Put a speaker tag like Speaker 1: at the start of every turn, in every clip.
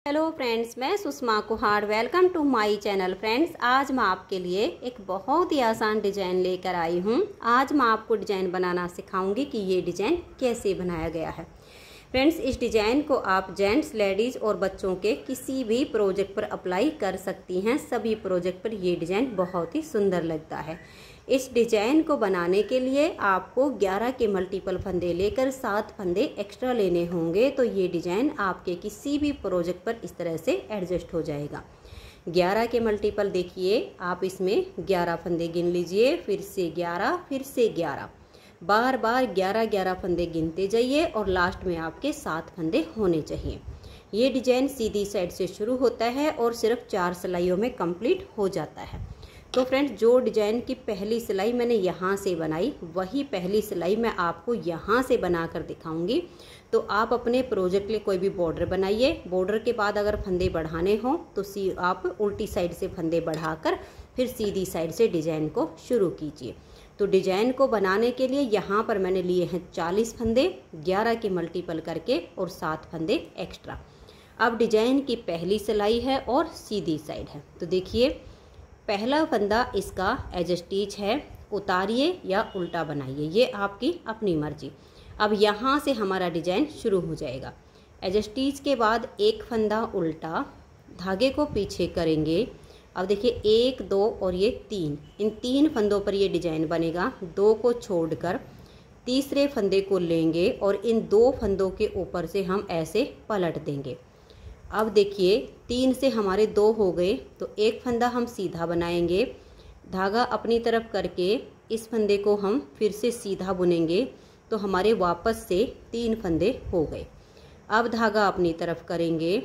Speaker 1: Hello friends, मैं Sushma Kuhad. Welcome to my channel. Friends, आज मैं आपके लिए एक बहुत ही आसान डिजाइन लेकर आई हूँ। आज मैं आपको डिजाइन बनाना सिखाऊंगी कि ये डिजाइन कैसे बनाया गया है। फ्रेंड्स, इस डिजाइन को आप जेंट्स, लेडीज और बच्चों के किसी भी प्रोजेक्ट पर अप्लाई कर सकती हैं। सभी प्रोजेक्ट पर ये डिजाइन बहुत ही सुंदर लगता है। इस डिजाइन को बनाने के लिए आपको 11 के मल्टीपल फंदे लेकर 7 फंदे एक्स्ट्रा लेने होंगे, तो ये डिजाइन आपके किसी भी प्रोजेक्ट पर इस तरह से एडजस्ट हो जाएगा। 11 के मल्टीपल देखिए, आप इसमें 11 फंदे गिन लीजिए, फिर से 11, फिर से 11, बार बार 11 फंदे गिनते जाइए और लास्ट में आपके 7 फंदे होने चाहिए। ये डिजाइन सीधी साइड से शुरू होता है और सिर्फ 4 सिलाइयों में कंप्लीट हो जाता है। तो फ्रेंड्स, जो डिजाइन की पहली सिलाई मैंने यहाँ से बनाई, वही पहली सिलाई मैं आपको यहाँ से बनाकर दिखाऊंगी। तो आप अपने प्रोजेक्ट के लिए कोई भी बॉर्डर बनाइए। बॉर्डर के बाद अगर फंदे बढ़ाने हो तो आप उल्टी साइड से फंदे बढ़ाकर फिर सीधी साइड से डिजाइन को शुरू कीजिए। तो डिजाइन को बनाने के लिए यहाँ पर मैंने लिए हैं 40 फंदे, 11 के मल्टीपल करके और 7 फंदे एक्स्ट्रा। अब डिजाइन की पहली सिलाई है और सीधी साइड है। तो देखिए, पहला फंदा इसका एज स्टिच है, उतारिए या उल्टा बनाइए, ये आपकी अपनी मर्जी। अब यहाँ से हमारा डिजाइन शुरू हो जाएगा। एज स्टिच के बाद एक फंदा उल्टा, धागे को पीछे करेंगे। अब देखिए 1, 2 और ये 3, इन 3 फंदों पर ये डिजाइन बनेगा। 2 को छोड़कर तीसरे फंदे को लेंगे और इन 2 फंदों के ऊपर से हम ऐसे पलट देंगे। अब देखिए 3 से हमारे 2 हो गए, तो एक फंदा हम सीधा बनाएंगे, धागा अपनी तरफ करके इस फंदे को हम फिर से सीधा बुनेंगे, तो हमारे वापस से 3 फंदे हो गए। अब धागा अपनी तरफ करेंगे,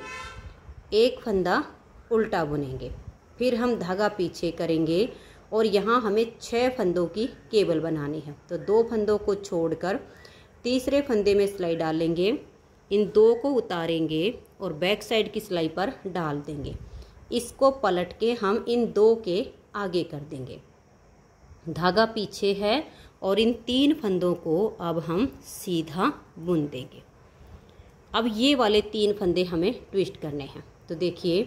Speaker 1: एक फंदा उल्टा बुनेंगे, फिर हम धागा पीछे करेंगे और यहाँ हमें 6 फंदों की केबल बनानी है। तो 2 फंदों को छोड़कर तीसरे फंदे में सिलाई डालेंगे, इन 2 को उतारेंगे और बैक साइड की सिलाई पर डाल देंगे। इसको पलट के हम इन 2 के आगे कर देंगे। धागा पीछे है और इन 3 फंदों को अब हम सीधा बुन देंगे। अब ये वाले 3 फंदे हमें ट्विस्ट करने हैं। तो देखिए,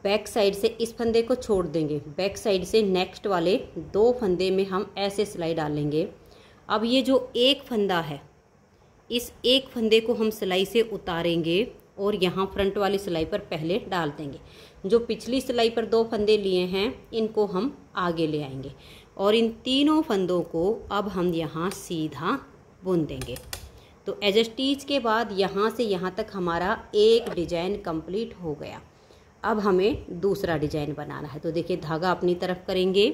Speaker 1: बैक साइड से इस फंदे को छोड़ देंगे, बैक साइड से नेक्स्ट वाले 2 फंदे में हम ऐसे सिलाई डालेंगे। अब ये जो एक फंदा है, इस एक फंदे को हम सिलाई से उतारेंगे और यहाँ फ्रंट वाली सिलाई पर पहले डाल देंगे। जो पिछली सिलाई पर 2 फंदे लिए हैं, इनको हम आगे ले आएंगे और इन तीनों फंदों को अब हम यहाँ सीधा बुन देंगे। तो एज स्टिच के बाद यहाँ से यहाँ तक हमारा एक डिजाइन कंप्लीट हो गया। अब हमें दूसरा डिजाइन बनाना है। तो देखिए, धागा अपनी तरफ करेंगे,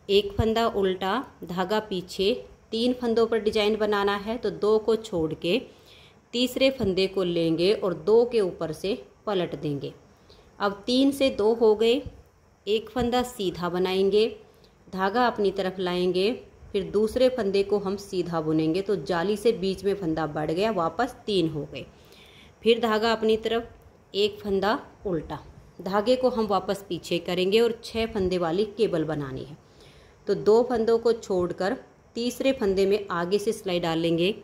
Speaker 1: एक फंदा उल्टा, धागा पीछे, 3 फंदों पर डिजाइन बनाना है। तो 2 को छोड़ के तीसरे फंदे को लेंगे और 2 के ऊपर से पलट देंगे। अब 3 से 2 हो गए, एक फंदा सीधा बनाएंगे, धागा अपनी तरफ लाएंगे, फिर दूसरे फंदे को हम सीधा बुनेंगे। तो जाली से बीच में फंदा बढ़ गया, वापस 3 हो गए। फिर धागा अपनी तरफ, एक फंदा उल्टा, धागे को हम वापस पीछे करेंगे और 6 फंदे वाली केबल बनानी है। तो 2 फंदों को छोड़कर तीसरे फंदे में आगे से सिलाई डालेंगे,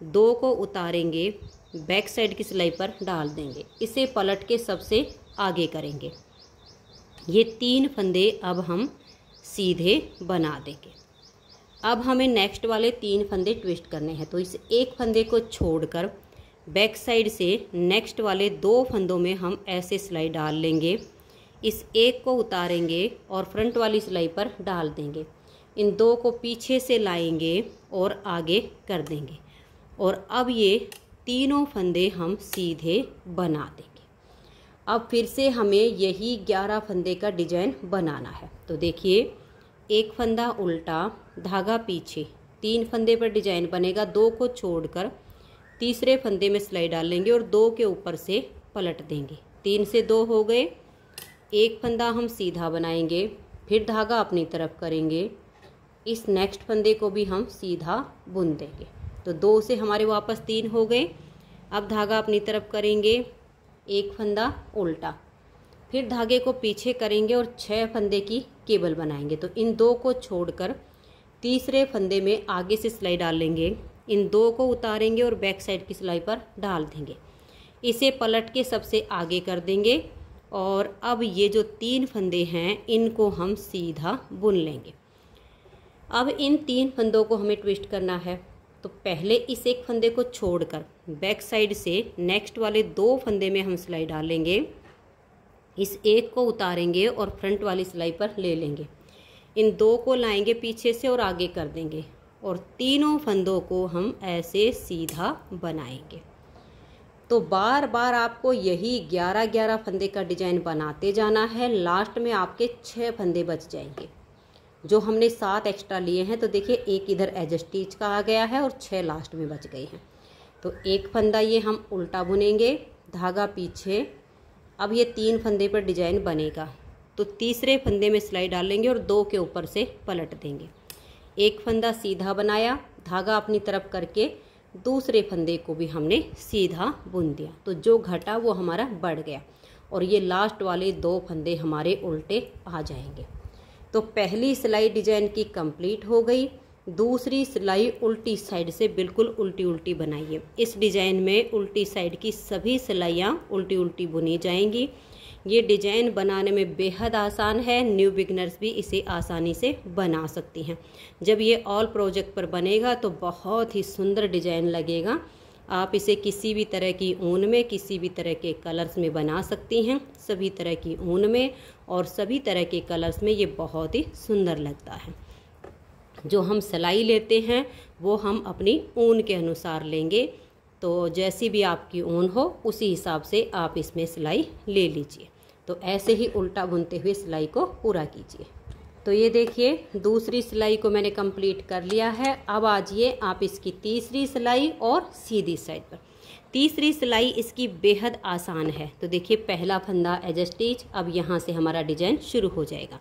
Speaker 1: 2 को उतारेंगे, बैक साइड की सिलाई पर डाल देंगे, इसे पलट के सबसे आगे करेंगे। ये 3 फंदे अब हम सीधे बना देंगे। अब हमें नेक्स्ट वाले 3 फंदे ट्विस्ट करने हैं। तो इस एक फंदे को छोड़कर बैक साइड से नेक्स्ट वाले 2 फंदों में हम ऐसे सिलाई डाल लेंगे, इस एक को उतारेंगे और फ्रंट वाली सिलाई पर डाल देंगे। इन 2 को पीछे से लाएंगे और आगे कर देंगे और अब ये तीनों फंदे हम सीधे बना देंगे। अब फिर से हमें यही 11 फंदे का डिजाइन बनाना है। तो देखिए, एक फंदा उल्टा, धागा पीछे, 3 फंदे पर डिजाइन बनेगा। 2 को छोड़कर तीसरे फंदे में सिलाई डालेंगे और 2 के ऊपर से पलट देंगे। 3 से 2 हो गए, एक फंदा हम सीधा बनाएंगे, फिर धागा अपनी तरफ करेंगे, इस नेक्स्ट फंदे को भी हम सीधा बुन देंगे। तो 2 से हमारे वापस 3 हो गए। अब धागा अपनी तरफ करेंगे, एक फंदा उल्टा, फिर धागे को पीछे करेंगे और 6 फंदे की केबल बनाएंगे। तो इन 2 को छोड़कर तीसरे फंदे में आगे से सिलाई डालेंगे, इन 2 को उतारेंगे और बैक साइड की सिलाई पर डाल देंगे। इसे पलट के सबसे आगे कर देंगे और अब ये जो 3 फंदे हैं इनको हम सीधा बुन लेंगे। अब इन 3 फंदों को हमें ट्विस्ट करना है, तो पहले इस एक फंदे को छोड़कर बैक साइड से नेक्स्ट वाले 2 फंदे में हम सिलाई डालेंगे, इस एक को उतारेंगे और फ्रंट वाली सिलाई पर ले लेंगे। इन 2 को लाएंगे पीछे से और आगे कर देंगे और तीनों फंदों को हम ऐसे सीधा बनाएंगे। तो बार बार आपको यही 11-11 फंदे का डिजाइन बनाते जाना है। लास्ट में आपके 6 फंदे बच जाएंगे। जो हमने 7 एक्स्ट्रा लिए हैं, तो देखिए एक इधर एज स्टिच का आ गया है और 6 लास्ट में बच गए हैं। तो एक फंदा ये हम उल्टा बुनेंगे, धागा पीछे। अब ये 3 फंदे पर डिजाइन बनेगा, तो तीसरे फंदे में सिलाई डालेंगे और 2 के ऊपर से पलट देंगे। एक फंदा सीधा बनाया, धागा अपनी तरफ करके दूसरे फंदे को भी हमने सीधा बुन दिया, तो जो घटा वो हमारा बढ़ गया और ये लास्ट वाले 2 फंदे हमारे उल्टे आ जाएंगे। तो पहली सिलाई डिजाइन की कंप्लीट हो गई। दूसरी सिलाई उल्टी साइड से बिल्कुल उल्टी उल्टी बनाइए। इस डिजाइन में उल्टी साइड की सभी सिलाइयाँ उल्टी उल्टी बुनी जाएंगी। ये डिजाइन बनाने में बेहद आसान है, न्यू बिगनर्स भी इसे आसानी से बना सकती हैं। जब ये ऑल प्रोजेक्ट पर बनेगा तो बहुत ही सुंदर डिजाइन लगेगा। आप इसे किसी भी तरह की ऊन में, किसी भी तरह के कलर्स में बना सकती हैं। सभी तरह की ऊन में और सभी तरह के कलर्स में ये बहुत ही सुंदर लगता है। जो हम सिलाई लेते हैं वो हम अपनी ऊन के अनुसार लेंगे, तो जैसी भी आपकी ऊन हो उसी हिसाब से आप इसमें सिलाई ले लीजिए। तो ऐसे ही उल्टा बुनते हुए सिलाई को पूरा कीजिए। तो ये देखिए दूसरी सिलाई को मैंने कंप्लीट कर लिया है। अब आजिए आप इसकी तीसरी सिलाई और सीधी साइड पर। तीसरी सिलाई इसकी बेहद आसान है। तो देखिए पहला फंदा एज स्टिच, अब यहाँ से हमारा डिजाइन शुरू हो जाएगा।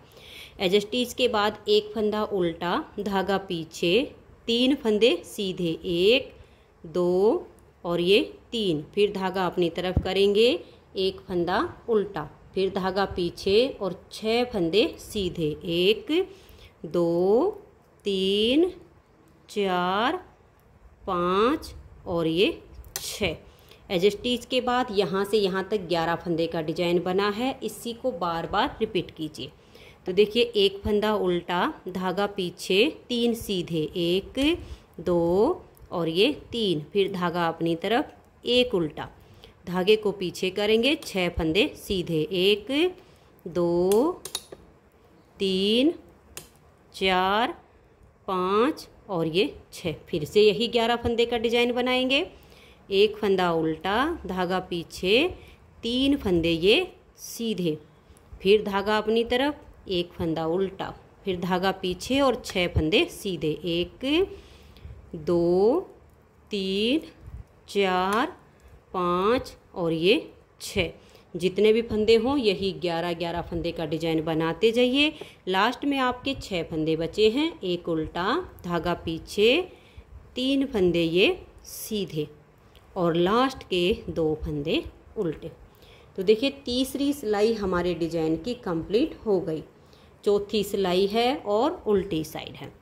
Speaker 1: एज स्टिच के बाद एक फंदा उल्टा, धागा पीछे, 3 फंदे सीधे, 1 2 और ये 3, फिर धागा अपनी तरफ करेंगे, एक फंदा उल्टा, फिर धागा पीछे और 6 फंदे सीधे, 1 2 3 4 5 और ये 6। एज स्टिच के बाद यहाँ से यहाँ तक 11 फंदे का डिजाइन बना है। इसी को बार बार रिपीट कीजिए। तो देखिए एक फंदा उल्टा, धागा पीछे, 3 सीधे, 1 2 और ये 3, फिर धागा अपनी तरफ, एक उल्टा, धागे को पीछे करेंगे, 6 फंदे सीधे, 1 2 3 4 5 और ये 6, फिर से यही 11 फंदे का डिजाइन बनाएंगे। एक फंदा उल्टा, धागा पीछे, 3 फंदे ये सीधे, फिर धागा अपनी तरफ, एक फंदा उल्टा, फिर धागा पीछे और 6 फंदे सीधे, 1 2 3 4 5 और ये 6। जितने भी फंदे हों यही 11-11 फंदे का डिजाइन बनाते जाइए। लास्ट में आपके 6 फंदे बचे हैं, एक उल्टा, धागा पीछे, 3 फंदे ये सीधे और लास्ट के 2 फंदे उल्टे। तो देखिए तीसरी सिलाई हमारे डिजाइन की कंप्लीट हो गई। चौथी सिलाई है और उल्टी साइड है।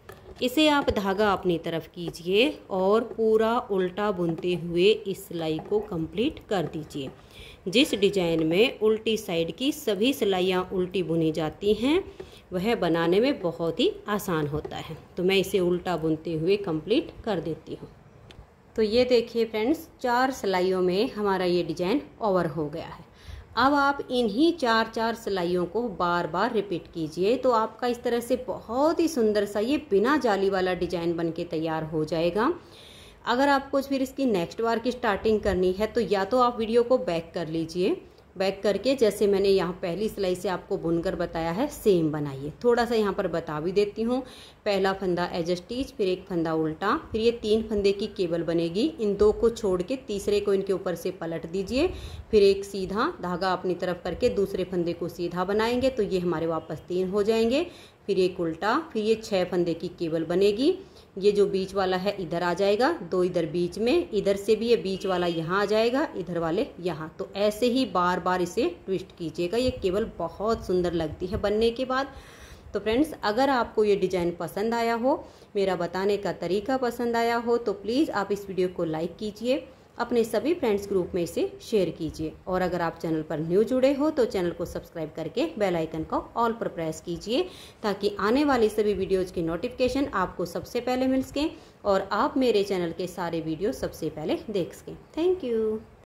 Speaker 1: इसे आप धागा अपनी तरफ कीजिए और पूरा उल्टा बुनते हुए इस सिलाई को कंप्लीट कर दीजिए। जिस डिजाइन में उल्टी साइड की सभी सिलाइयाँ उल्टी बुनी जाती हैं वह बनाने में बहुत ही आसान होता है। तो मैं इसे उल्टा बुनते हुए कंप्लीट कर देती हूँ। तो ये देखिए फ्रेंड्स, 4 सिलाइयों में हमारा ये डिजाइन ओवर हो गया है। अब आप इन्हीं 4-4 सिलाइयों को बार बार रिपीट कीजिए, तो आपका इस तरह से बहुत ही सुंदर सा ये बिना जाली वाला डिजाइन बनके तैयार हो जाएगा। अगर आपको फिर इसकी नेक्स्ट बार की स्टार्टिंग करनी है तो या तो आप वीडियो को बैक कर लीजिए, बैक करके जैसे मैंने यहाँ पहली सिलाई से आपको बुनकर बताया है सेम बनाइए। थोड़ा सा यहाँ पर बता भी देती हूँ। पहला फंदा एज स्टिच, फिर एक फंदा उल्टा, फिर ये 3 फंदे की केबल बनेगी। इन 2 को छोड़ के तीसरे को इनके ऊपर से पलट दीजिए, फिर एक सीधा धागा अपनी तरफ करके दूसरे फंदे को सीधा बनाएंगे, तो ये हमारे वापस 3 हो जाएंगे। फिर एक उल्टा, फिर ये 6 फंदे की केबल बनेगी। ये जो बीच वाला है इधर आ जाएगा, 2 इधर बीच में, इधर से भी ये बीच वाला यहाँ आ जाएगा, इधर वाले यहाँ। तो ऐसे ही बार बार इसे ट्विस्ट कीजिएगा। ये केबल बहुत सुंदर लगती है बनने के बाद। तो फ्रेंड्स, अगर आपको ये डिजाइन पसंद आया हो, मेरा बताने का तरीका पसंद आया हो, तो प्लीज़ आप इस वीडियो को लाइक कीजिए अपने सभी फ्रेंड्स ग्रुप में इसे शेयर कीजिए। और अगर आप चैनल पर न्यू जुड़े हो तो चैनल को सब्सक्राइब करके बेल आइकन को ऑल पर प्रेस कीजिए, ताकि आने वाली सभी वीडियोज़ की नोटिफिकेशन आपको सबसे पहले मिल सके और आप मेरे चैनल के सारे वीडियो सबसे पहले देख सकें। Thank you.